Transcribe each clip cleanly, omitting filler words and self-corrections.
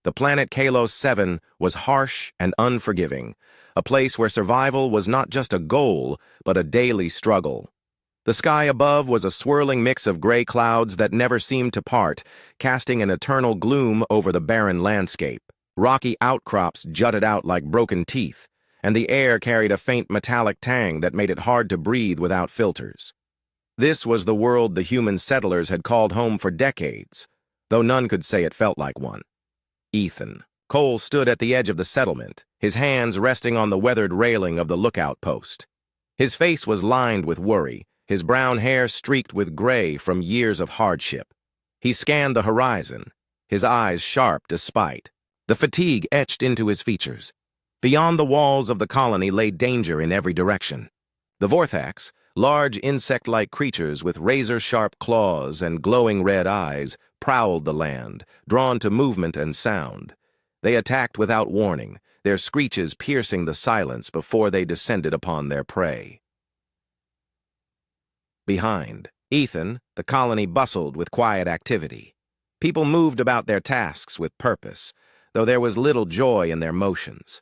The planet Kalos 7 was harsh and unforgiving, a place where survival was not just a goal, but a daily struggle. The sky above was a swirling mix of gray clouds that never seemed to part, casting an eternal gloom over the barren landscape. Rocky outcrops jutted out like broken teeth, and the air carried a faint metallic tang that made it hard to breathe without filters. This was the world the human settlers had called home for decades, though none could say it felt like one. Ethan Cole stood at the edge of the settlement, his hands resting on the weathered railing of the lookout post. His face was lined with worry, his brown hair streaked with gray from years of hardship. He scanned the horizon, his eyes sharp despite. The fatigue etched into his features. Beyond the walls of the colony lay danger in every direction. The Vorthax, large insect-like creatures with razor-sharp claws and glowing red eyes, prowled the land, drawn to movement and sound. They attacked without warning, their screeches piercing the silence before they descended upon their prey. Behind Ethan, the colony bustled with quiet activity. People moved about their tasks with purpose, though there was little joy in their motions.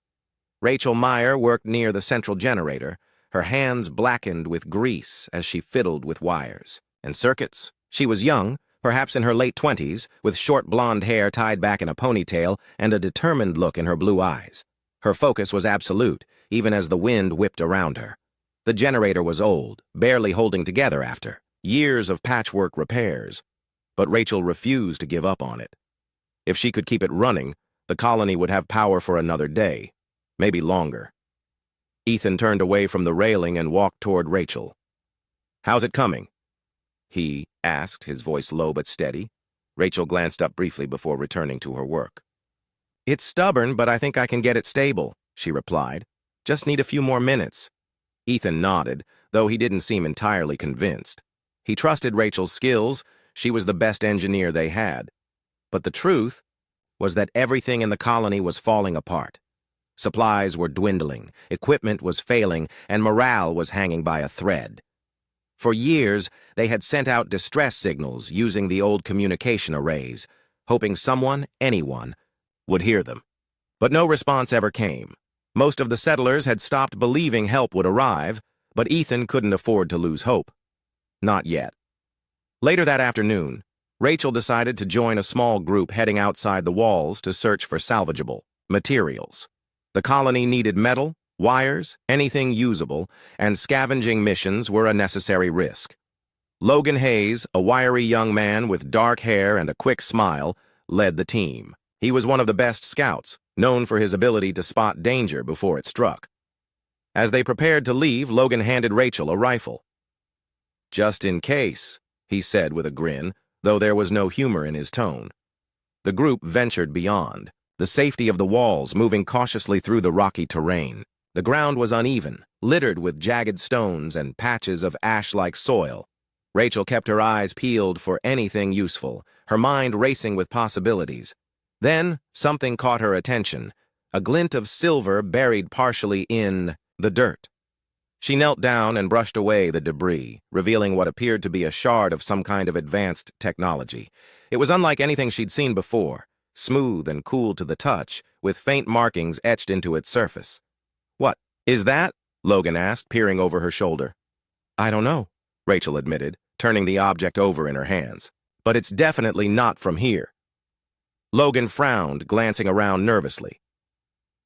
Rachel Meyer worked near the central generator, her hands blackened with grease as she fiddled with wires and circuits. She was young, perhaps in her late 20s, with short blonde hair tied back in a ponytail and a determined look in her blue eyes. Her focus was absolute, even as the wind whipped around her. The generator was old, barely holding together after years of patchwork repairs, but Rachel refused to give up on it. If she could keep it running, the colony would have power for another day, maybe longer. Ethan turned away from the railing and walked toward Rachel. "How's it coming?" he asked, his voice low but steady. Rachel glanced up briefly before returning to her work. "It's stubborn, but I think I can get it stable," she replied. "Just need a few more minutes." Ethan nodded, though he didn't seem entirely convinced. He trusted Rachel's skills. She was the best engineer they had. But the truth was that everything in the colony was falling apart. Supplies were dwindling, equipment was failing, and morale was hanging by a thread. For years, they had sent out distress signals using the old communication arrays, hoping someone, anyone, would hear them. But no response ever came. Most of the settlers had stopped believing help would arrive, but Ethan couldn't afford to lose hope. Not yet. Later that afternoon, Rachel decided to join a small group heading outside the walls to search for salvageable materials. The colony needed metal, wires, anything usable, and scavenging missions were a necessary risk. Logan Hayes, a wiry young man with dark hair and a quick smile, led the team. He was one of the best scouts, known for his ability to spot danger before it struck. As they prepared to leave, Logan handed Rachel a rifle. "Just in case," he said with a grin, though there was no humor in his tone. The group ventured beyond, the safety of the walls moving cautiously through the rocky terrain. The ground was uneven, littered with jagged stones and patches of ash-like soil. Rachel kept her eyes peeled for anything useful, her mind racing with possibilities. Then something caught her attention, a glint of silver buried partially in the dirt. She knelt down and brushed away the debris, revealing what appeared to be a shard of some kind of advanced technology. It was unlike anything she'd seen before, smooth and cool to the touch, with faint markings etched into its surface. "What is that?" Logan asked, peering over her shoulder. "I don't know," Rachel admitted, turning the object over in her hands. "But it's definitely not from here." Logan frowned, glancing around nervously.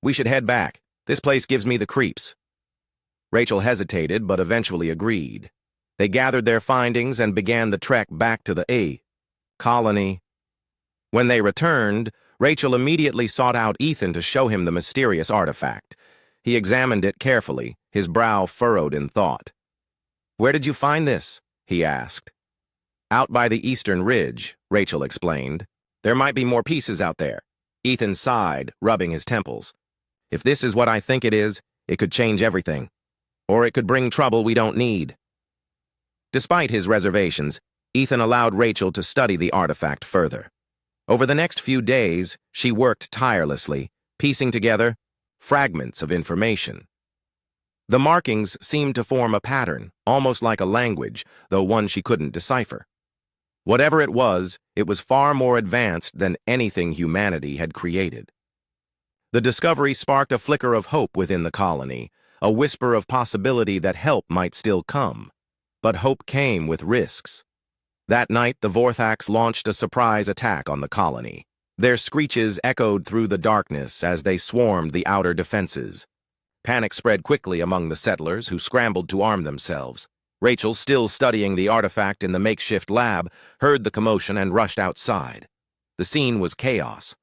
"We should head back. This place gives me the creeps." Rachel hesitated, but eventually agreed. They gathered their findings and began the trek back to the A colony. When they returned, Rachel immediately sought out Ethan to show him the mysterious artifact. He examined it carefully, his brow furrowed in thought. "Where did you find this?" he asked. "Out by the eastern ridge," Rachel explained. "There might be more pieces out there." Ethan sighed, rubbing his temples. "If this is what I think it is, it could change everything. Or it could bring trouble we don't need." Despite his reservations, Ethan allowed Rachel to study the artifact further. Over the next few days, she worked tirelessly, piecing together fragments of information. The markings seemed to form a pattern, almost like a language, though one she couldn't decipher. Whatever it was far more advanced than anything humanity had created. The discovery sparked a flicker of hope within the colony, a whisper of possibility that help might still come. But hope came with risks. That night, the Vorthax launched a surprise attack on the colony. Their screeches echoed through the darkness as they swarmed the outer defenses. Panic spread quickly among the settlers, who scrambled to arm themselves. Rachel, still studying the artifact in the makeshift lab, heard the commotion and rushed outside. The scene was chaos.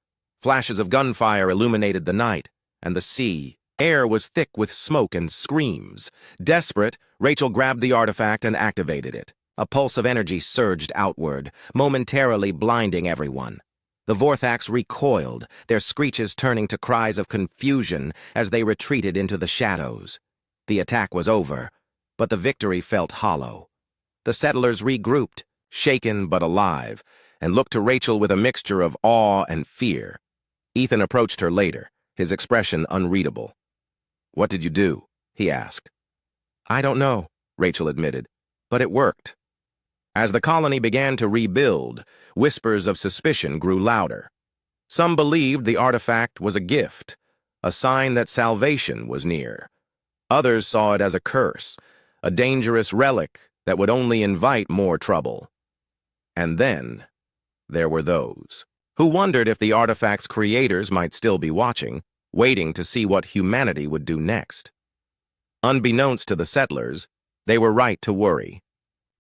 Flashes of gunfire illuminated the night, and the air was thick with smoke and screams. Desperate, Rachel grabbed the artifact and activated it. A pulse of energy surged outward, momentarily blinding everyone. The Vorthax recoiled, their screeches turning to cries of confusion as they retreated into the shadows. The attack was over, but the victory felt hollow. The settlers regrouped, shaken but alive, and looked to Rachel with a mixture of awe and fear. Ethan approached her later, his expression unreadable. "What did you do?" he asked. "I don't know," Rachel admitted, "but it worked." As the colony began to rebuild, whispers of suspicion grew louder. Some believed the artifact was a gift, a sign that salvation was near. Others saw it as a curse, a dangerous relic that would only invite more trouble. And then there were those who wondered if the artifact's creators might still be watching, waiting to see what humanity would do next. Unbeknownst to the settlers, they were right to worry.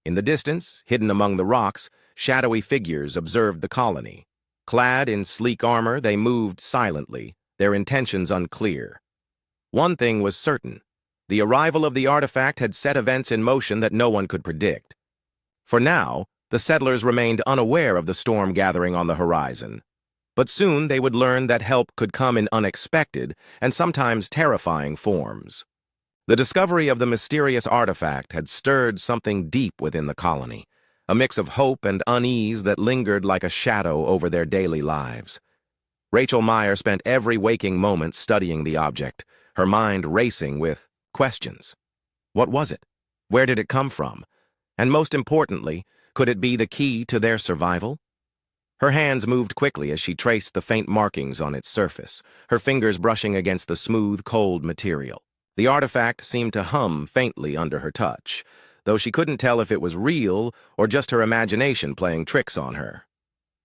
In the distance, hidden among the rocks, shadowy figures observed the colony. Clad in sleek armor, they moved silently, their intentions unclear. One thing was certain: the arrival of the artifact had set events in motion that no one could predict. For now, the settlers remained unaware of the storm gathering on the horizon. But soon they would learn that help could come in unexpected and sometimes terrifying forms. The discovery of the mysterious artifact had stirred something deep within the colony, a mix of hope and unease that lingered like a shadow over their daily lives. Rachel Meyer spent every waking moment studying the object, her mind racing with questions. What was it? Where did it come from? And most importantly, could it be the key to their survival? Her hands moved quickly as she traced the faint markings on its surface, her fingers brushing against the smooth, cold material. The artifact seemed to hum faintly under her touch, though she couldn't tell if it was real or just her imagination playing tricks on her.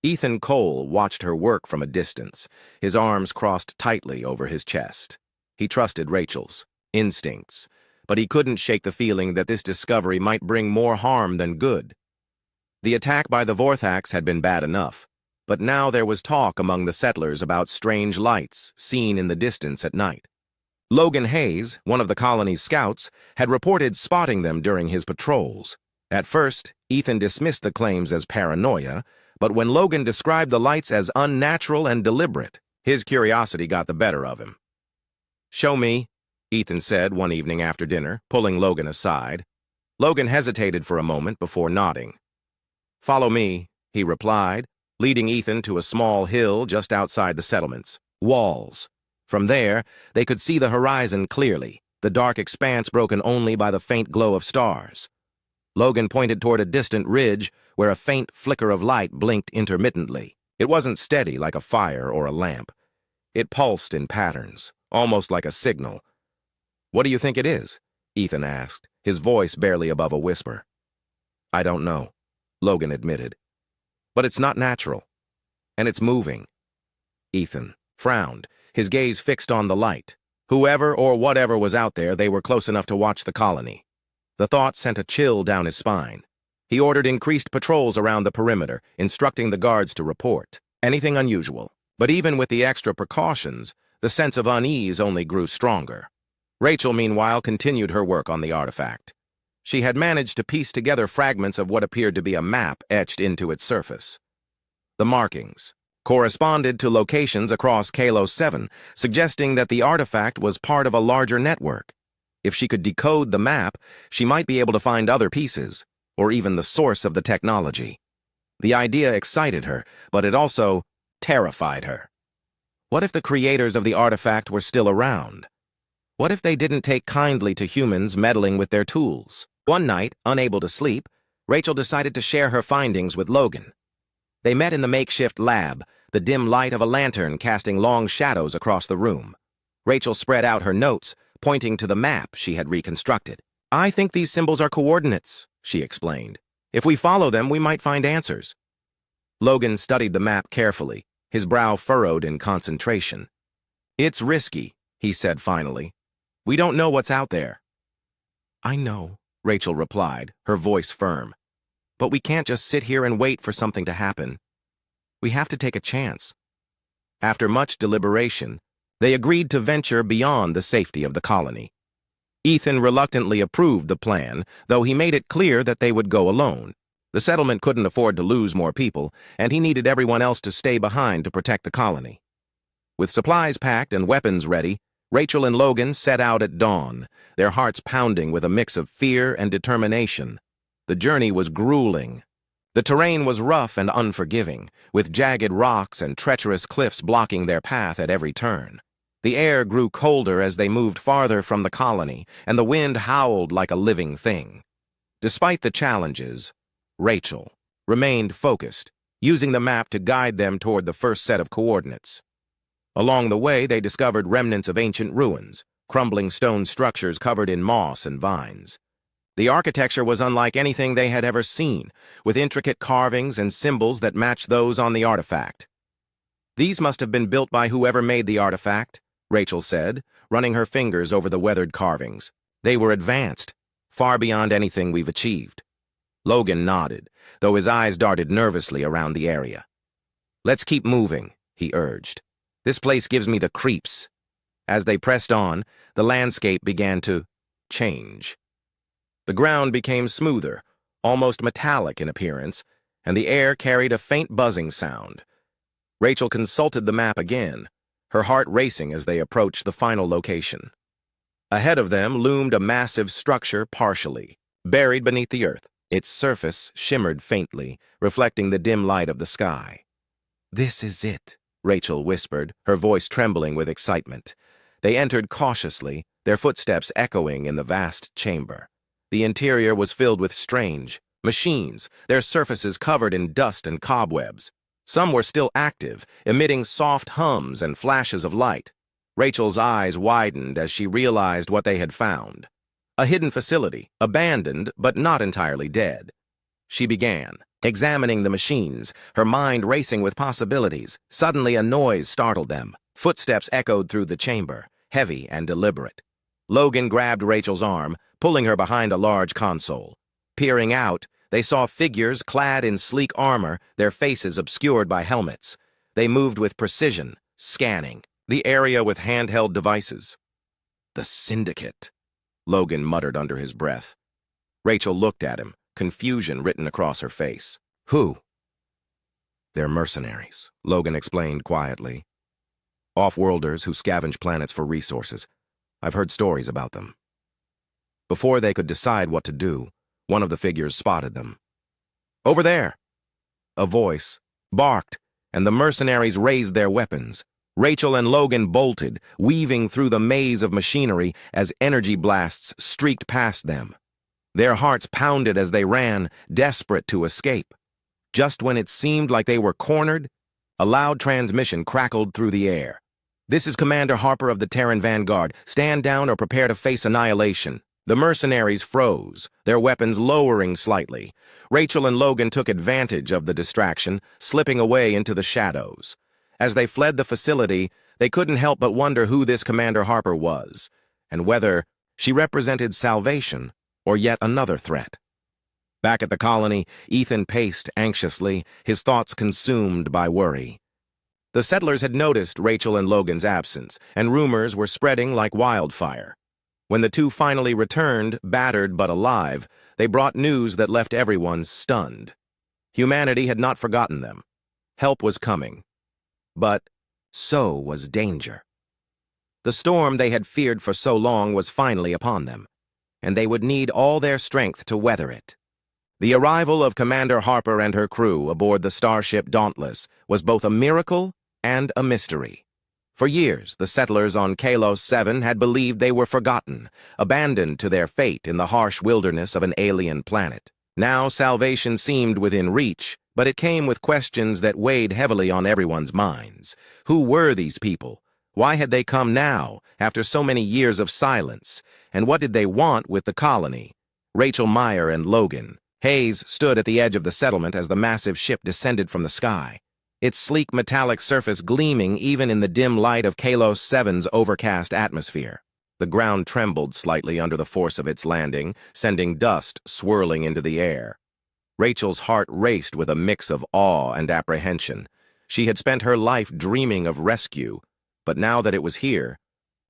Ethan Cole watched her work from a distance, his arms crossed tightly over his chest. He trusted Rachel's instincts, but he couldn't shake the feeling that this discovery might bring more harm than good. The attack by the Vorthax had been bad enough, but now there was talk among the settlers about strange lights seen in the distance at night. Logan Hayes, one of the colony's scouts, had reported spotting them during his patrols. At first, Ethan dismissed the claims as paranoia, but when Logan described the lights as unnatural and deliberate, his curiosity got the better of him. "Show me," Ethan said one evening after dinner, pulling Logan aside. Logan hesitated for a moment before nodding. "Follow me," he replied, leading Ethan to a small hill just outside the settlements. Walls. From there, they could see the horizon clearly, the dark expanse broken only by the faint glow of stars. Logan pointed toward a distant ridge where a faint flicker of light blinked intermittently. It wasn't steady like a fire or a lamp. It pulsed in patterns, almost like a signal. "What do you think it is?" Ethan asked, his voice barely above a whisper. "I don't know," Logan admitted. "But it's not natural. And it's moving." Ethan frowned, his gaze fixed on the light. Whoever or whatever was out there, they were close enough to watch the colony. The thought sent a chill down his spine. He ordered increased patrols around the perimeter, instructing the guards to report anything unusual. But even with the extra precautions, the sense of unease only grew stronger. Rachel, meanwhile, continued her work on the artifact. She had managed to piece together fragments of what appeared to be a map etched into its surface. The markings corresponded to locations across Kalos 7, suggesting that the artifact was part of a larger network. If she could decode the map, she might be able to find other pieces, or even the source of the technology. The idea excited her, but it also terrified her. What if the creators of the artifact were still around? What if they didn't take kindly to humans meddling with their tools? One night, unable to sleep, Rachel decided to share her findings with Logan. They met in the makeshift lab, the dim light of a lantern casting long shadows across the room. Rachel spread out her notes, pointing to the map she had reconstructed. "I think these symbols are coordinates," she explained. "If we follow them, we might find answers." Logan studied the map carefully, his brow furrowed in concentration. "It's risky," he said finally. "We don't know what's out there." "I know," Rachel replied, her voice firm. "But we can't just sit here and wait for something to happen. We have to take a chance." After much deliberation, they agreed to venture beyond the safety of the colony. Ethan reluctantly approved the plan, though he made it clear that they would go alone. The settlement couldn't afford to lose more people, and he needed everyone else to stay behind to protect the colony. With supplies packed and weapons ready, Rachel and Logan set out at dawn, their hearts pounding with a mix of fear and determination. The journey was grueling. The terrain was rough and unforgiving, with jagged rocks and treacherous cliffs blocking their path at every turn. The air grew colder as they moved farther from the colony, and the wind howled like a living thing. Despite the challenges, Rachel remained focused, using the map to guide them toward the first set of coordinates. Along the way, they discovered remnants of ancient ruins, crumbling stone structures covered in moss and vines. The architecture was unlike anything they had ever seen, with intricate carvings and symbols that matched those on the artifact. "These must have been built by whoever made the artifact," Rachel said, running her fingers over the weathered carvings. "They were advanced, far beyond anything we've achieved." Logan nodded, though his eyes darted nervously around the area. "Let's keep moving," he urged. "This place gives me the creeps." As they pressed on, the landscape began to change. The ground became smoother, almost metallic in appearance, and the air carried a faint buzzing sound. Rachel consulted the map again, her heart racing as they approached the final location. Ahead of them loomed a massive structure partially buried beneath the earth. Its surface shimmered faintly, reflecting the dim light of the sky. "This is it," Rachel whispered, her voice trembling with excitement. They entered cautiously, their footsteps echoing in the vast chamber. The interior was filled with strange machines, their surfaces covered in dust and cobwebs. Some were still active, emitting soft hums and flashes of light. Rachel's eyes widened as she realized what they had found. A hidden facility, abandoned but not entirely dead. She began, examining the machines, her mind racing with possibilities. Suddenly a noise startled them. Footsteps echoed through the chamber, heavy and deliberate. Logan grabbed Rachel's arm, pulling her behind a large console. Peering out, they saw figures clad in sleek armor, their faces obscured by helmets. They moved with precision, scanning the area with handheld devices. "The Syndicate," Logan muttered under his breath. Rachel looked at him, confusion written across her face. "Who?" "They're mercenaries," Logan explained quietly. "Off-worlders who scavenge planets for resources. I've heard stories about them." Before they could decide what to do, one of the figures spotted them. "Over there!" A voice barked, and the mercenaries raised their weapons. Rachel and Logan bolted, weaving through the maze of machinery as energy blasts streaked past them. Their hearts pounded as they ran, desperate to escape. Just when it seemed like they were cornered, a loud transmission crackled through the air. "This is Commander Harper of the Terran Vanguard. Stand down or prepare to face annihilation." The mercenaries froze, their weapons lowering slightly. Rachel and Logan took advantage of the distraction, slipping away into the shadows. As they fled the facility, they couldn't help but wonder who this Commander Harper was, and whether she represented salvation or yet another threat. Back at the colony, Ethan paced anxiously, his thoughts consumed by worry. The settlers had noticed Rachel and Logan's absence, and rumors were spreading like wildfire. When the two finally returned, battered but alive, they brought news that left everyone stunned. Humanity had not forgotten them. Help was coming. But so was danger. The storm they had feared for so long was finally upon them, and they would need all their strength to weather it. The arrival of Commander Harper and her crew aboard the starship Dauntless was both a miracle and a mystery. For years, the settlers on Kalos 7 had believed they were forgotten, abandoned to their fate in the harsh wilderness of an alien planet. Now salvation seemed within reach, but it came with questions that weighed heavily on everyone's minds. Who were these people? Why had they come now, after so many years of silence? And what did they want with the colony? Rachel Meyer and Logan. Hayes stood at the edge of the settlement as the massive ship descended from the sky, its sleek metallic surface gleaming even in the dim light of Kalos 7's overcast atmosphere. The ground trembled slightly under the force of its landing, sending dust swirling into the air. Rachel's heart raced with a mix of awe and apprehension. She had spent her life dreaming of rescue, but now that it was here,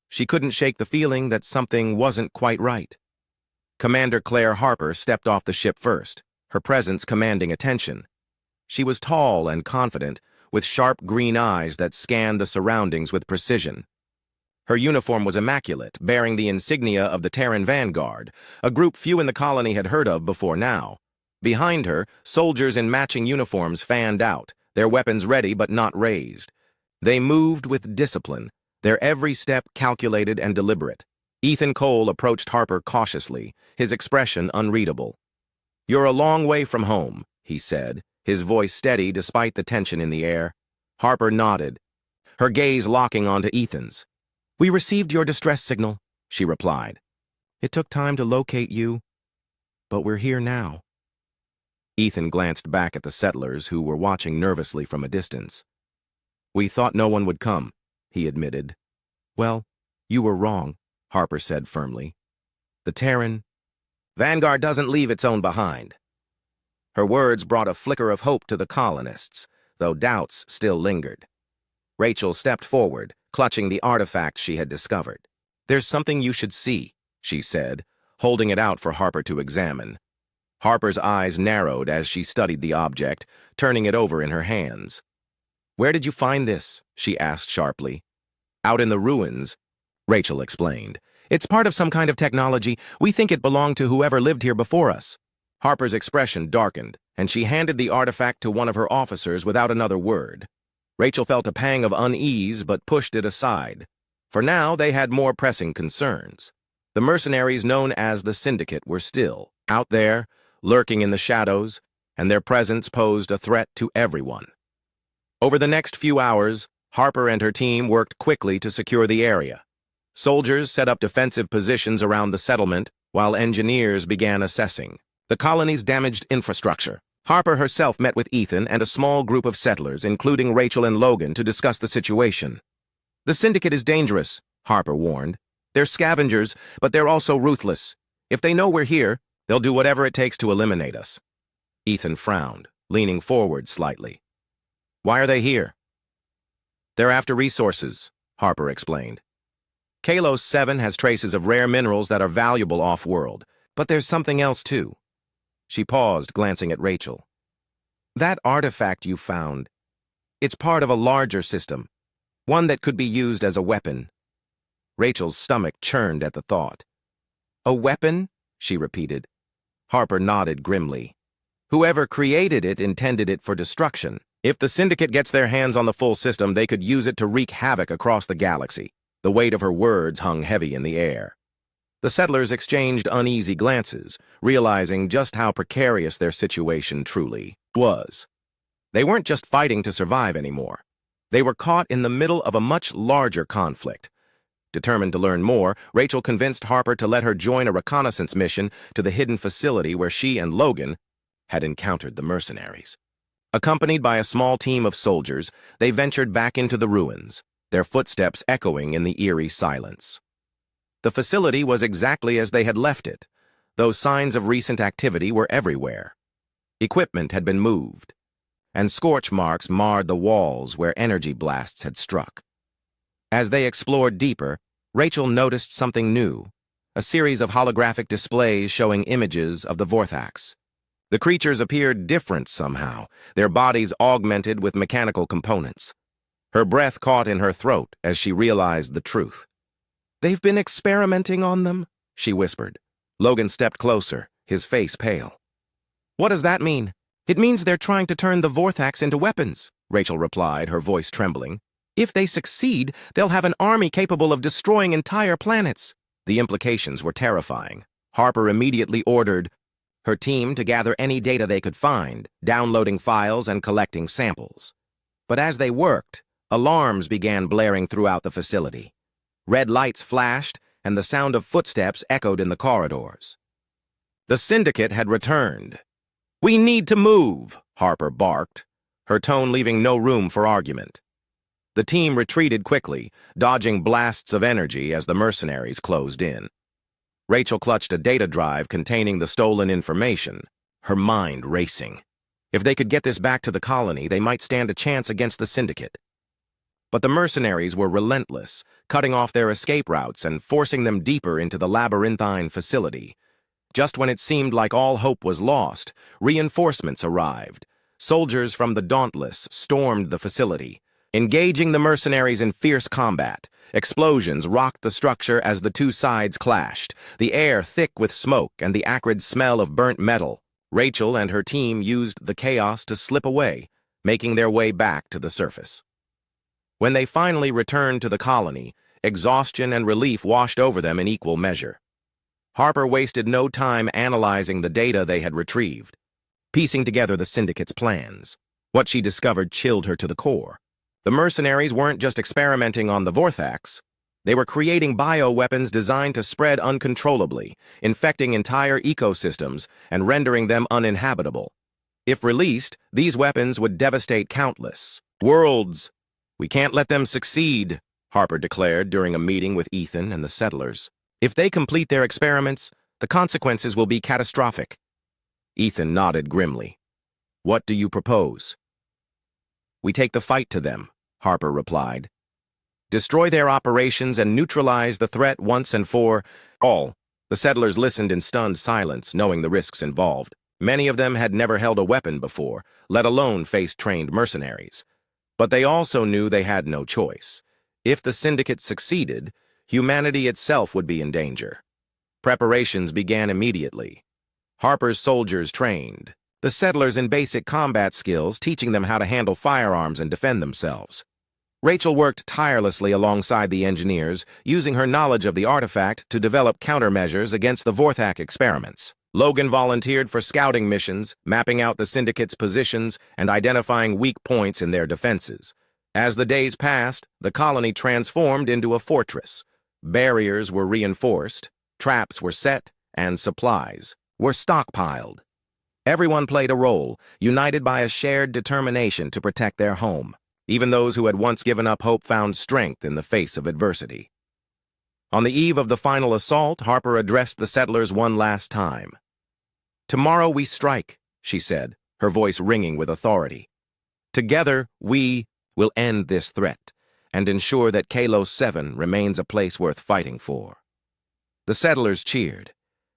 she couldn't shake the feeling that something wasn't quite right. Commander Claire Harper stepped off the ship first, her presence commanding attention. She was tall and confident, with sharp green eyes that scanned the surroundings with precision. Her uniform was immaculate, bearing the insignia of the Terran Vanguard, a group few in the colony had heard of before now. Behind her, soldiers in matching uniforms fanned out, their weapons ready but not raised. They moved with discipline, their every step calculated and deliberate. Ethan Cole approached Harper cautiously, his expression unreadable. "You're a long way from home," he said, his voice steady despite the tension in the air. Harper nodded, her gaze locking onto Ethan's. "We received your distress signal," she replied. "It took time to locate you, but we're here now." Ethan glanced back at the settlers who were watching nervously from a distance. "We thought no one would come," he admitted. "Well, you were wrong," Harper said firmly. "The Terran Vanguard doesn't leave its own behind." Her words brought a flicker of hope to the colonists, though doubts still lingered. Rachel stepped forward, clutching the artifact she had discovered. "There's something you should see," she said, holding it out for Harper to examine. Harper's eyes narrowed as she studied the object, turning it over in her hands. "Where did you find this?" she asked sharply. "Out in the ruins," Rachel explained. "It's part of some kind of technology. We think it belonged to whoever lived here before us." Harper's expression darkened, and she handed the artifact to one of her officers without another word. Rachel felt a pang of unease but pushed it aside. For now, they had more pressing concerns. The mercenaries known as the Syndicate were still out there, lurking in the shadows, and their presence posed a threat to everyone. Over the next few hours, Harper and her team worked quickly to secure the area. Soldiers set up defensive positions around the settlement, while engineers began assessing the colony's damaged infrastructure. Harper herself met with Ethan and a small group of settlers, including Rachel and Logan, to discuss the situation. "The Syndicate is dangerous," Harper warned. "They're scavengers, but they're also ruthless. If they know we're here, they'll do whatever it takes to eliminate us." Ethan frowned, leaning forward slightly. "Why are they here?" "They're after resources," Harper explained. "Kalos 7 has traces of rare minerals that are valuable off-world, but there's something else too." She paused, glancing at Rachel. "That artifact you found, it's part of a larger system, one that could be used as a weapon." Rachel's stomach churned at the thought. "A weapon?" she repeated. Harper nodded grimly. "Whoever created it intended it for destruction. If the Syndicate gets their hands on the full system, they could use it to wreak havoc across the galaxy." The weight of her words hung heavy in the air. The settlers exchanged uneasy glances, realizing just how precarious their situation truly was. They weren't just fighting to survive anymore. They were caught in the middle of a much larger conflict. Determined to learn more, Rachel convinced Harper to let her join a reconnaissance mission to the hidden facility where she and Logan had encountered the mercenaries. Accompanied by a small team of soldiers, they ventured back into the ruins, their footsteps echoing in the eerie silence. The facility was exactly as they had left it, though signs of recent activity were everywhere. Equipment had been moved, and scorch marks marred the walls where energy blasts had struck. As they explored deeper, Rachel noticed something new, a series of holographic displays showing images of the Vorthax. The creatures appeared different somehow, their bodies augmented with mechanical components. Her breath caught in her throat as she realized the truth. "They've been experimenting on them," she whispered. Logan stepped closer, his face pale. "What does that mean?" "It means they're trying to turn the Vorthax into weapons," Rachel replied, her voice trembling. "If they succeed, they'll have an army capable of destroying entire planets." The implications were terrifying. Harper immediately ordered, her team to gather any data they could find, downloading files and collecting samples. But as they worked, alarms began blaring throughout the facility. Red lights flashed, and the sound of footsteps echoed in the corridors. The syndicate had returned. "We need to move," Harper barked, her tone leaving no room for argument. The team retreated quickly, dodging blasts of energy as the mercenaries closed in. Rachel clutched a data drive containing the stolen information, her mind racing. If they could get this back to the colony, they might stand a chance against the syndicate. But the mercenaries were relentless, cutting off their escape routes and forcing them deeper into the labyrinthine facility. Just when it seemed like all hope was lost, reinforcements arrived. Soldiers from the Dauntless stormed the facility, engaging the mercenaries in fierce combat. Explosions rocked the structure as the two sides clashed, the air thick with smoke and the acrid smell of burnt metal. Rachel and her team used the chaos to slip away, making their way back to the surface. When they finally returned to the colony, exhaustion and relief washed over them in equal measure. Harper wasted no time analyzing the data they had retrieved, piecing together the syndicate's plans. What she discovered chilled her to the core. The mercenaries weren't just experimenting on the Vorthax. They were creating bioweapons designed to spread uncontrollably, infecting entire ecosystems and rendering them uninhabitable. If released, these weapons would devastate countless worlds. "We can't let them succeed," Harper declared during a meeting with Ethan and the settlers. "If they complete their experiments, the consequences will be catastrophic." Ethan nodded grimly. "What do you propose?" "We take the fight to them," Harper replied. "Destroy their operations and neutralize the threat once and for all." The settlers listened in stunned silence, knowing the risks involved. Many of them had never held a weapon before, let alone faced trained mercenaries. But they also knew they had no choice. If the syndicate succeeded, humanity itself would be in danger. Preparations began immediately. Harper's soldiers trained the settlers in basic combat skills, teaching them how to handle firearms and defend themselves. Rachel worked tirelessly alongside the engineers, using her knowledge of the artifact to develop countermeasures against the Vorthak experiments. Logan volunteered for scouting missions, mapping out the syndicate's positions and identifying weak points in their defenses. As the days passed, the colony transformed into a fortress. Barriers were reinforced, traps were set, and supplies were stockpiled. Everyone played a role, united by a shared determination to protect their home. Even those who had once given up hope found strength in the face of adversity. On the eve of the final assault, Harper addressed the settlers one last time. "Tomorrow we strike," she said, her voice ringing with authority. "Together, we will end this threat and ensure that Kalos 7 remains a place worth fighting for." The settlers cheered,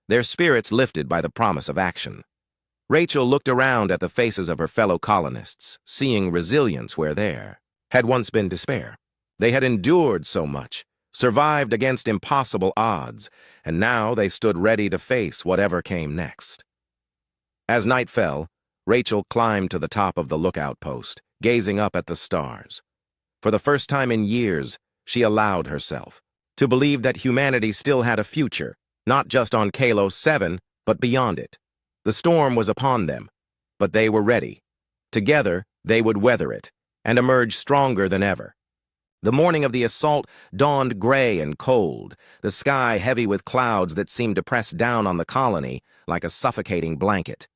their spirits lifted by the promise of action. Rachel looked around at the faces of her fellow colonists, seeing resilience where there had once been despair. They had endured so much, survived against impossible odds, and now they stood ready to face whatever came next. As night fell, Rachel climbed to the top of the lookout post, gazing up at the stars. For the first time in years, she allowed herself to believe that humanity still had a future, not just on Kalos 7, but beyond it. The storm was upon them, but they were ready. Together, they would weather it and emerge stronger than ever. The morning of the assault dawned gray and cold, the sky heavy with clouds that seemed to press down on the colony like a suffocating blanket.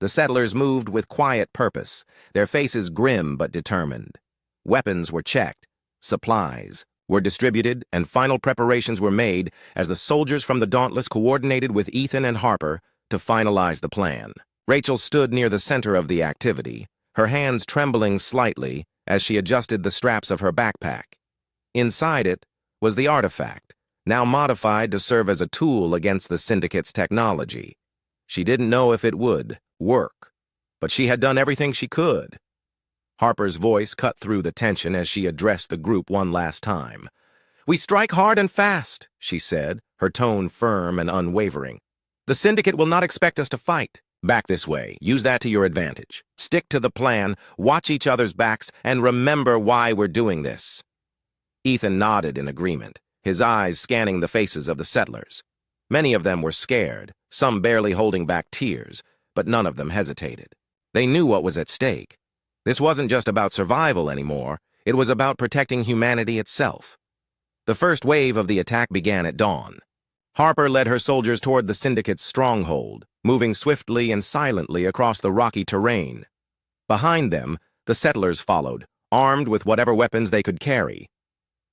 The settlers moved with quiet purpose, their faces grim but determined. Weapons were checked, supplies were distributed, and final preparations were made as the soldiers from the Dauntless coordinated with Ethan and Harper to finalize the plan. Rachel stood near the center of the activity, her hands trembling slightly as she adjusted the straps of her backpack. Inside it was the artifact, now modified to serve as a tool against the syndicate's technology. She didn't know if it would work, but she had done everything she could. Harper's voice cut through the tension as she addressed the group one last time. "We strike hard and fast," she said, her tone firm and unwavering. "The syndicate will not expect us to fight. Back this way. Use that to your advantage. Stick to the plan, watch each other's backs, and remember why we're doing this." Ethan nodded in agreement, his eyes scanning the faces of the settlers. Many of them were scared, some barely holding back tears, but none of them hesitated. They knew what was at stake. This wasn't just about survival anymore, it was about protecting humanity itself. The first wave of the attack began at dawn. Harper led her soldiers toward the Syndicate's stronghold, moving swiftly and silently across the rocky terrain. Behind them, the settlers followed, armed with whatever weapons they could carry.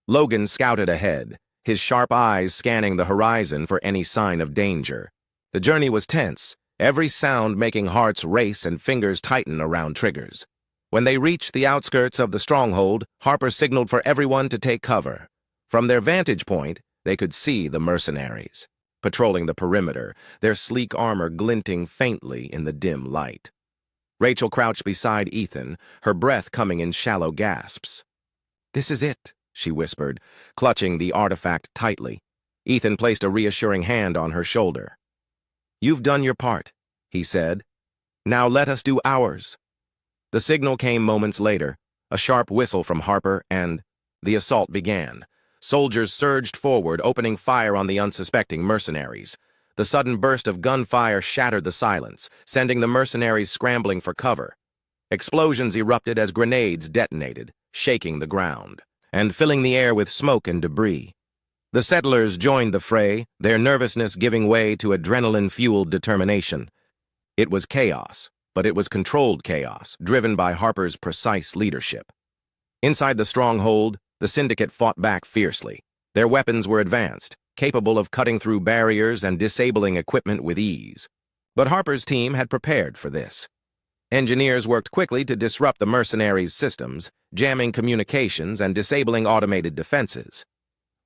Logan scouted ahead, his sharp eyes scanning the horizon for any sign of danger. The journey was tense, every sound making hearts race and fingers tighten around triggers. When they reached the outskirts of the stronghold, Harper signaled for everyone to take cover. From their vantage point, they could see the mercenaries, patrolling the perimeter, their sleek armor glinting faintly in the dim light. Rachel crouched beside Ethan, her breath coming in shallow gasps. "This is it," she whispered, clutching the artifact tightly. Ethan placed a reassuring hand on her shoulder. "You've done your part," he said. "Now let us do ours." The signal came moments later, a sharp whistle from Harper, and the assault began. Soldiers surged forward, opening fire on the unsuspecting mercenaries. The sudden burst of gunfire shattered the silence, sending the mercenaries scrambling for cover. Explosions erupted as grenades detonated, shaking the ground, and filling the air with smoke and debris. The settlers joined the fray, their nervousness giving way to adrenaline-fueled determination. It was chaos, but it was controlled chaos, driven by Harper's precise leadership. Inside the stronghold, the Syndicate fought back fiercely. Their weapons were advanced, capable of cutting through barriers and disabling equipment with ease. But Harper's team had prepared for this. Engineers worked quickly to disrupt the mercenaries' systems, jamming communications and disabling automated defenses.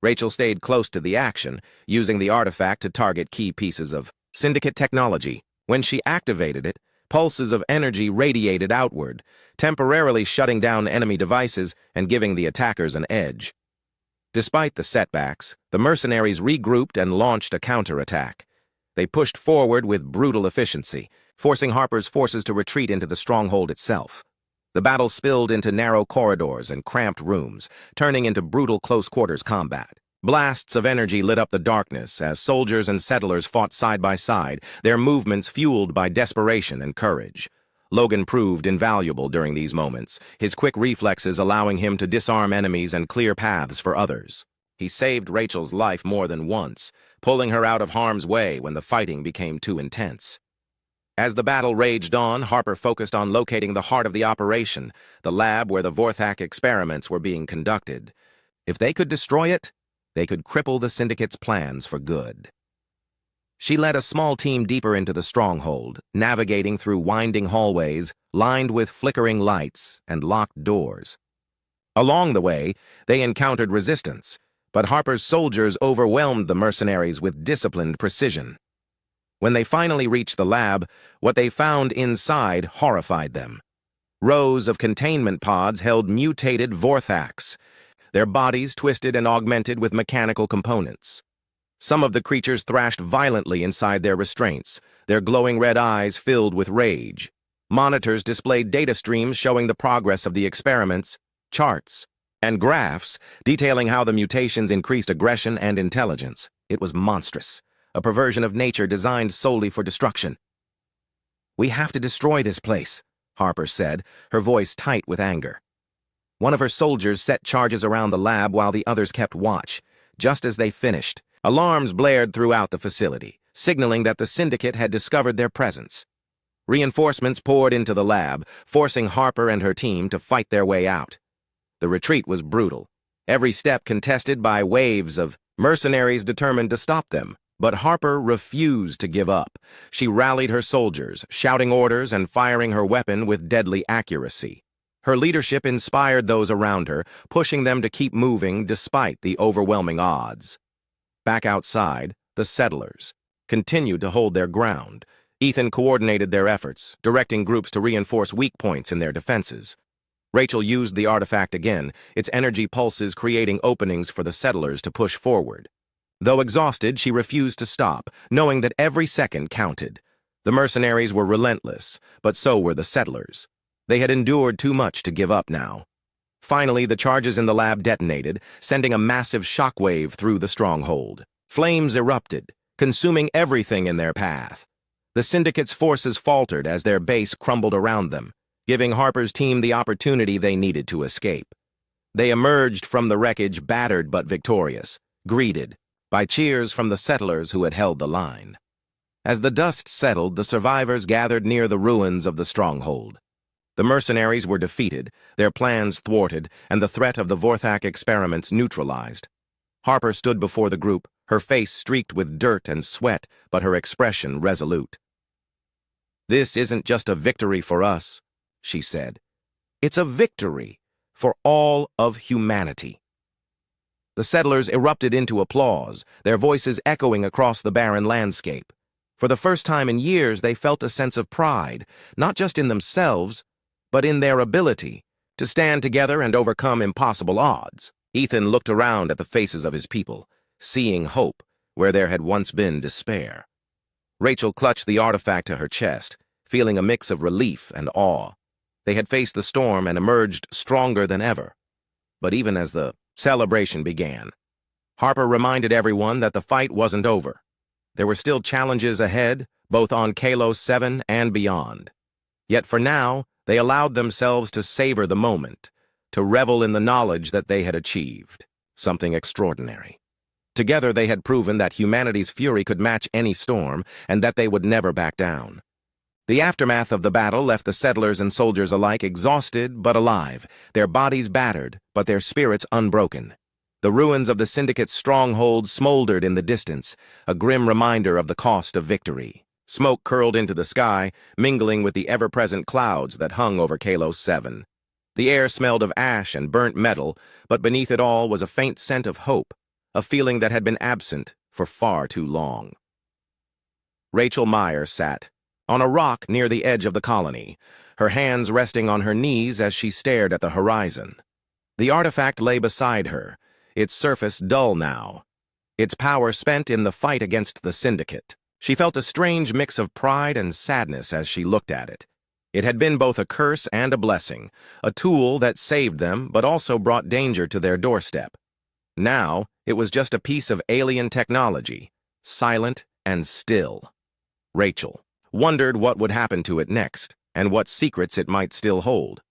Rachel stayed close to the action, using the artifact to target key pieces of Syndicate technology. When she activated it, pulses of energy radiated outward, temporarily shutting down enemy devices and giving the attackers an edge. Despite the setbacks, the mercenaries regrouped and launched a counterattack. They pushed forward with brutal efficiency, forcing Harper's forces to retreat into the stronghold itself. The battle spilled into narrow corridors and cramped rooms, turning into brutal close-quarters combat. Blasts of energy lit up the darkness as soldiers and settlers fought side by side, their movements fueled by desperation and courage. Logan proved invaluable during these moments, his quick reflexes allowing him to disarm enemies and clear paths for others. He saved Rachel's life more than once, pulling her out of harm's way when the fighting became too intense. As the battle raged on, Harper focused on locating the heart of the operation, the lab where the Vorthak experiments were being conducted. If they could destroy it, they could cripple the Syndicate's plans for good. She led a small team deeper into the stronghold, navigating through winding hallways lined with flickering lights and locked doors. Along the way, they encountered resistance, but Harper's soldiers overwhelmed the mercenaries with disciplined precision. When they finally reached the lab, what they found inside horrified them. Rows of containment pods held mutated Vorthaks, their bodies twisted and augmented with mechanical components. Some of the creatures thrashed violently inside their restraints, their glowing red eyes filled with rage. Monitors displayed data streams showing the progress of the experiments, charts, and graphs detailing how the mutations increased aggression and intelligence. It was monstrous, a perversion of nature designed solely for destruction. "We have to destroy this place," Harper said, her voice tight with anger. One of her soldiers set charges around the lab while the others kept watch. Just as they finished, alarms blared throughout the facility, signaling that the Syndicate had discovered their presence. Reinforcements poured into the lab, forcing Harper and her team to fight their way out. The retreat was brutal, every step contested by waves of mercenaries determined to stop them. But Harper refused to give up. She rallied her soldiers, shouting orders and firing her weapon with deadly accuracy. Her leadership inspired those around her, pushing them to keep moving despite the overwhelming odds. Back outside, the settlers continued to hold their ground. Ethan coordinated their efforts, directing groups to reinforce weak points in their defenses. Rachel used the artifact again, its energy pulses creating openings for the settlers to push forward. Though exhausted, she refused to stop, knowing that every second counted. The mercenaries were relentless, but so were the settlers. They had endured too much to give up now. Finally, the charges in the lab detonated, sending a massive shockwave through the stronghold. Flames erupted, consuming everything in their path. The Syndicate's forces faltered as their base crumbled around them, giving Harper's team the opportunity they needed to escape. They emerged from the wreckage battered but victorious, greeted by cheers from the settlers who had held the line. As the dust settled, the survivors gathered near the ruins of the stronghold. The mercenaries were defeated, their plans thwarted, and the threat of the Vorthak experiments neutralized. Harper stood before the group, her face streaked with dirt and sweat, but her expression resolute. "This isn't just a victory for us," she said. "It's a victory for all of humanity." The settlers erupted into applause, their voices echoing across the barren landscape. For the first time in years, they felt a sense of pride, not just in themselves, but in their ability to stand together and overcome impossible odds. Ethan looked around at the faces of his people, seeing hope where there had once been despair. Rachel clutched the artifact to her chest, feeling a mix of relief and awe. They had faced the storm and emerged stronger than ever. But even as the celebration began, Harper reminded everyone that the fight wasn't over. There were still challenges ahead, both on Kalos 7 and beyond. Yet for now, they allowed themselves to savor the moment, to revel in the knowledge that they had achieved something extraordinary. Together they had proven that humanity's fury could match any storm, and that they would never back down. The aftermath of the battle left the settlers and soldiers alike exhausted but alive, their bodies battered, but their spirits unbroken. The ruins of the Syndicate's stronghold smoldered in the distance, a grim reminder of the cost of victory. Smoke curled into the sky, mingling with the ever-present clouds that hung over Kalos 7. The air smelled of ash and burnt metal, but beneath it all was a faint scent of hope, a feeling that had been absent for far too long. Rachel Meyer sat on a rock near the edge of the colony, her hands resting on her knees as she stared at the horizon. The artifact lay beside her, its surface dull now, its power spent in the fight against the Syndicate. She felt a strange mix of pride and sadness as she looked at it. It had been both a curse and a blessing, a tool that saved them but also brought danger to their doorstep. Now, it was just a piece of alien technology, silent and still. Rachel wondered what would happen to it next, and what secrets it might still hold.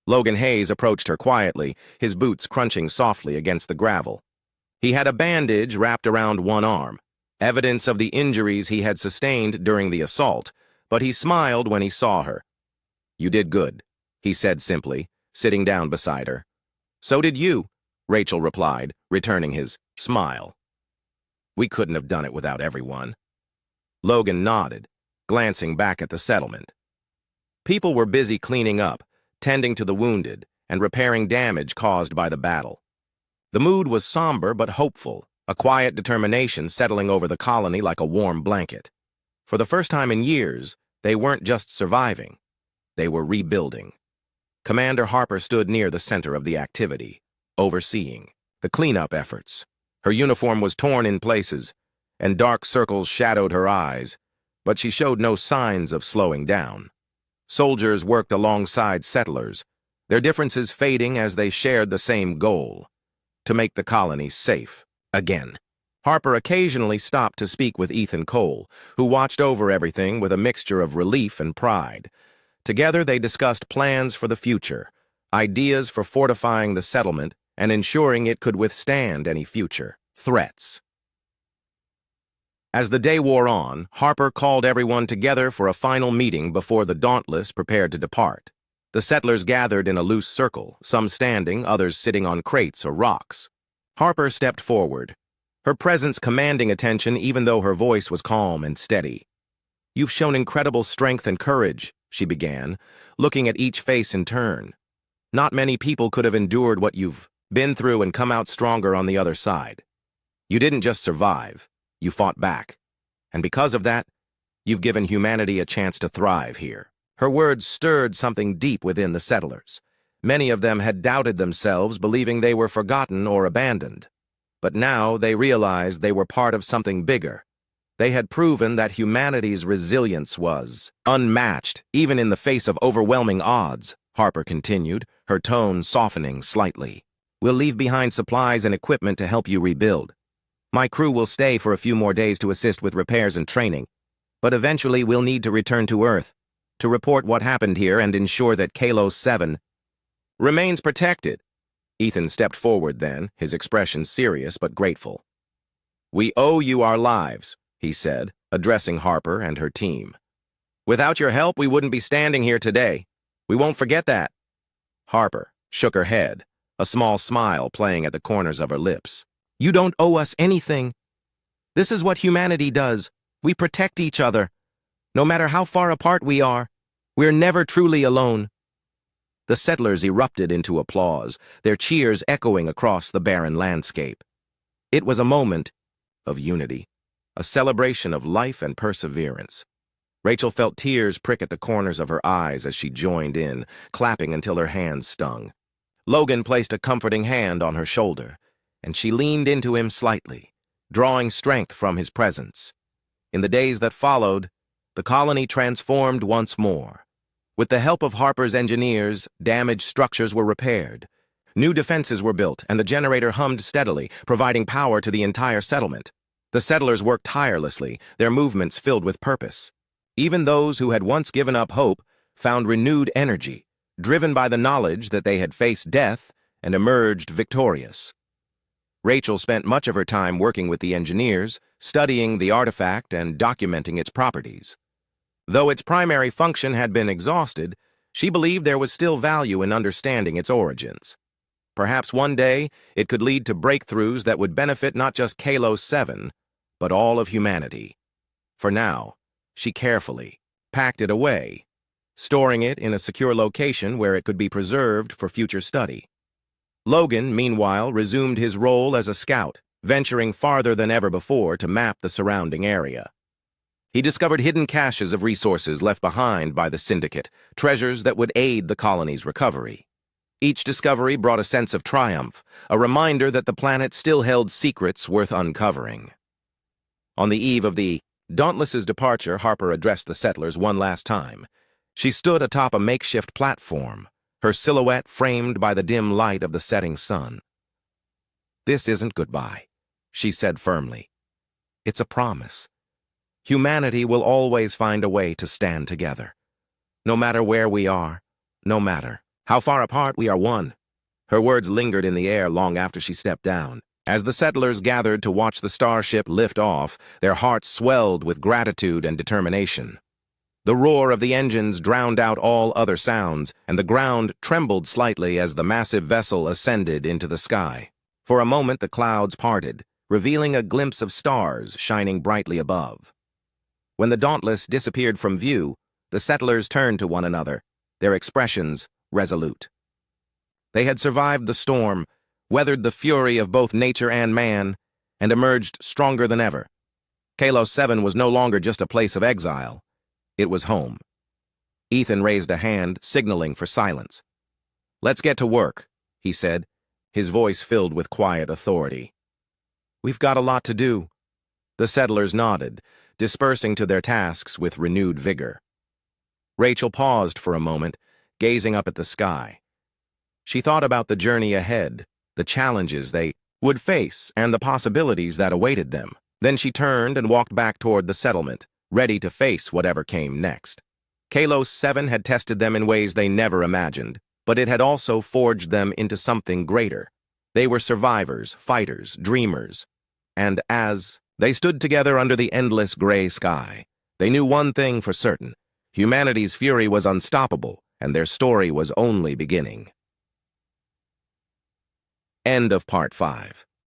Logan Hayes approached her quietly, his boots crunching softly against the gravel. He had a bandage wrapped around one arm, evidence of the injuries he had sustained during the assault, but he smiled when he saw her. "You did good," he said simply, sitting down beside her. "So did you," Rachel replied, returning his smile. "We couldn't have done it without everyone." Logan nodded, glancing back at the settlement. People were busy cleaning up, tending to the wounded, and repairing damage caused by the battle. The mood was somber but hopeful, a quiet determination settling over the colony like a warm blanket. For the first time in years, they weren't just surviving, they were rebuilding. Commander Harper stood near the center of the activity, overseeing the cleanup efforts. Her uniform was torn in places, and dark circles shadowed her eyes, but she showed no signs of slowing down. Soldiers worked alongside settlers, their differences fading as they shared the same goal: to make the colony safe again. Harper occasionally stopped to speak with Ethan Cole, who watched over everything with a mixture of relief and pride. Together they discussed plans for the future, ideas for fortifying the settlement and ensuring it could withstand any future threats. As the day wore on, Harper called everyone together for a final meeting before the Dauntless prepared to depart. The settlers gathered in a loose circle, some standing, others sitting on crates or rocks. Harper stepped forward, her presence commanding attention even though her voice was calm and steady. "You've shown incredible strength and courage," she began, looking at each face in turn. "Not many people could have endured what you've been through and come out stronger on the other side. You didn't just survive, you fought back. And because of that, you've given humanity a chance to thrive here." Her words stirred something deep within the settlers. Many of them had doubted themselves, believing they were forgotten or abandoned. But now they realized they were part of something bigger. They had proven that humanity's resilience was unmatched, even in the face of overwhelming odds, Harper continued, her tone softening slightly. "We'll leave behind supplies and equipment to help you rebuild. My crew will stay for a few more days to assist with repairs and training, but eventually we'll need to return to Earth to report what happened here and ensure that Kalos 7 remains protected. Ethan stepped forward then, his expression serious but grateful. We owe you our lives, he said, addressing Harper and her team. Without your help, we wouldn't be standing here today. We won't forget that. Harper shook her head, a small smile playing at the corners of her lips. You don't owe us anything. This is what humanity does. We protect each other. No matter how far apart we are, we're never truly alone. The settlers erupted into applause, their cheers echoing across the barren landscape. It was a moment of unity, a celebration of life and perseverance. Rachel felt tears prick at the corners of her eyes as she joined in, clapping until her hands stung. Logan placed a comforting hand on her shoulder, and she leaned into him slightly, drawing strength from his presence. In the days that followed, the colony transformed once more. With the help of Harper's engineers, damaged structures were repaired. New defenses were built, and the generator hummed steadily, providing power to the entire settlement. The settlers worked tirelessly, their movements filled with purpose. Even those who had once given up hope found renewed energy, driven by the knowledge that they had faced death and emerged victorious. Rachel spent much of her time working with the engineers, studying the artifact and documenting its properties. Though its primary function had been exhausted, she believed there was still value in understanding its origins. Perhaps one day it could lead to breakthroughs that would benefit not just Kalos 7, but all of humanity. For now, she carefully packed it away, storing it in a secure location where it could be preserved for future study. Logan, meanwhile, resumed his role as a scout, venturing farther than ever before to map the surrounding area. He discovered hidden caches of resources left behind by the Syndicate, treasures that would aid the colony's recovery. Each discovery brought a sense of triumph, a reminder that the planet still held secrets worth uncovering. On the eve of the Dauntless's departure, Harper addressed the settlers one last time. She stood atop a makeshift platform, her silhouette framed by the dim light of the setting sun. This isn't goodbye, she said firmly. It's a promise. Humanity will always find a way to stand together. No matter where we are, no matter how far apart, we are one. Her words lingered in the air long after she stepped down. As the settlers gathered to watch the starship lift off, their hearts swelled with gratitude and determination. The roar of the engines drowned out all other sounds, and the ground trembled slightly as the massive vessel ascended into the sky. For a moment the clouds parted, revealing a glimpse of stars shining brightly above. When the Dauntless disappeared from view, the settlers turned to one another, their expressions resolute. They had survived the storm, weathered the fury of both nature and man, and emerged stronger than ever. Kalos 7 was no longer just a place of exile. It was home. Ethan raised a hand, signaling for silence. Let's get to work, he said, his voice filled with quiet authority. We've got a lot to do. The settlers nodded, dispersing to their tasks with renewed vigor. Rachel paused for a moment, gazing up at the sky. She thought about the journey ahead, the challenges they would face, and the possibilities that awaited them. Then she turned and walked back toward the settlement, ready to face whatever came next. Kalos 7 had tested them in ways they never imagined, but it had also forged them into something greater. They were survivors, fighters, dreamers, and as they stood together under the endless gray sky, they knew one thing for certain: humanity's fury was unstoppable, and their story was only beginning. End of Part 5.